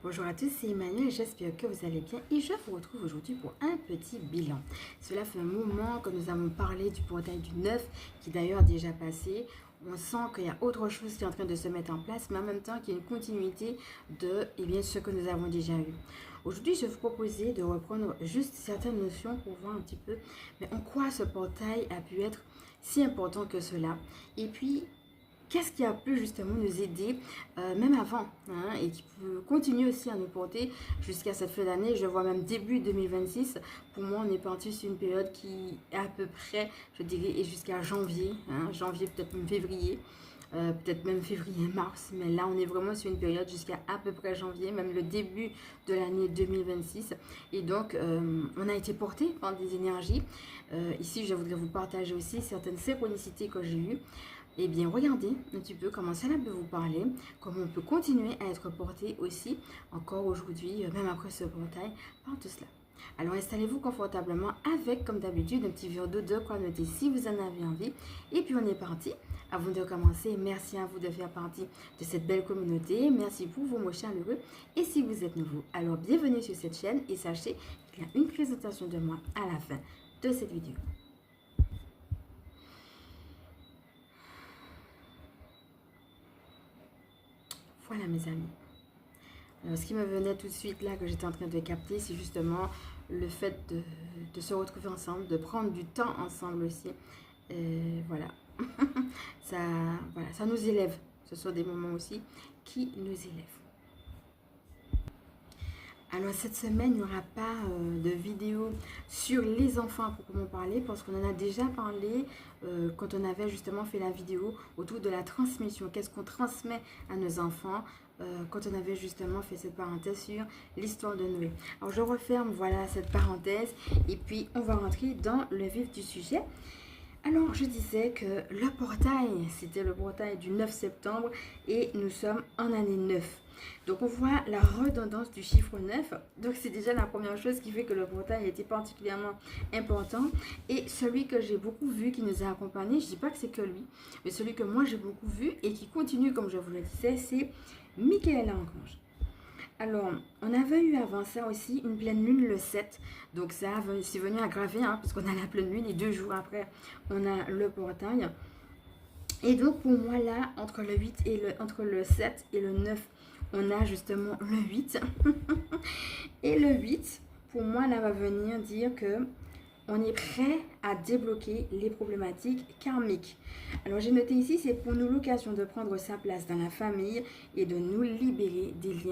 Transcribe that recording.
Bonjour à tous, c'est Emmanuel, j'espère que vous allez bien et je vous retrouve aujourd'hui pour un petit bilan. Cela fait un moment que nous avons parlé du portail du 9 qui d'ailleurs déjà passé. On sent qu'il y a autre chose qui est en train de se mettre en place, mais en même temps qu'il y a une continuité de ce que nous avons déjà eu. Aujourd'hui, je vais vous proposer de reprendre juste certaines notions pour voir un petit peu mais en quoi ce portail a pu être si important que cela. Et puis, qu'est-ce qui a pu justement nous aider, même avant, hein, et qui peut continuer aussi à nous porter jusqu'à cette fin d'année, je vois même début 2026. Pour moi, on est parti sur une période qui est à peu près, je dirais, et jusqu'à janvier, hein, janvier, peut-être même février. Peut-être même février-mars, mais là on est vraiment sur une période jusqu'à à peu près janvier, même le début de l'année 2026. Et donc on a été porté par des énergies. Ici je voudrais vous partager aussi certaines synchronicités que j'ai eues. Eh bien, regardez un petit peu comment cela peut vous parler, comment on peut continuer à être porté aussi, encore aujourd'hui, même après ce portail, par tout cela. Alors, installez-vous confortablement avec, comme d'habitude, un petit verre d'eau de quoi noter si vous en avez envie. Et puis, on est parti. Avant de commencer, merci à vous de faire partie de cette belle communauté. Merci pour vos mots chaleureux. Et si vous êtes nouveau, alors bienvenue sur cette chaîne et sachez qu'il y a une présentation de moi à la fin de cette vidéo. Voilà mes amis. Alors, ce qui me venait tout de suite là que j'étais en train de capter, c'est justement le fait de se retrouver ensemble, de prendre du temps ensemble aussi. Voilà. Ça nous élève. Ce sont des moments aussi qui nous élèvent. Alors cette semaine, il n'y aura pas de vidéo sur les enfants à proprement parler parce qu'on en a déjà parlé quand on avait justement fait la vidéo autour de la transmission. Qu'est-ce qu'on transmet à nos enfants quand on avait justement fait cette parenthèse sur l'histoire de Noé. Alors je referme voilà cette parenthèse et puis on va rentrer dans le vif du sujet. Alors, je disais que le portail, c'était le portail du 9 septembre et nous sommes en année 9. Donc, on voit la redondance du chiffre 9. Donc, c'est déjà la première chose qui fait que le portail était particulièrement important. Et celui que j'ai beaucoup vu, qui nous a accompagnés, je ne dis pas que c'est que lui, mais celui que moi j'ai beaucoup vu et qui continue, comme je vous le disais, c'est Michael Archange. Alors, on avait eu avant ça aussi une pleine lune le 7. Donc ça, c'est venu aggraver, hein, parce qu'on a la pleine lune et 2 jours après, on a le portail. Et donc pour moi là, entre le 7 et le 9, on a justement le 8. Et le 8, pour moi là, va venir dire que on est prêt à débloquer les problématiques karmiques. Alors j'ai noté ici, c'est pour nous l'occasion de prendre sa place dans la famille et de nous libérer des liens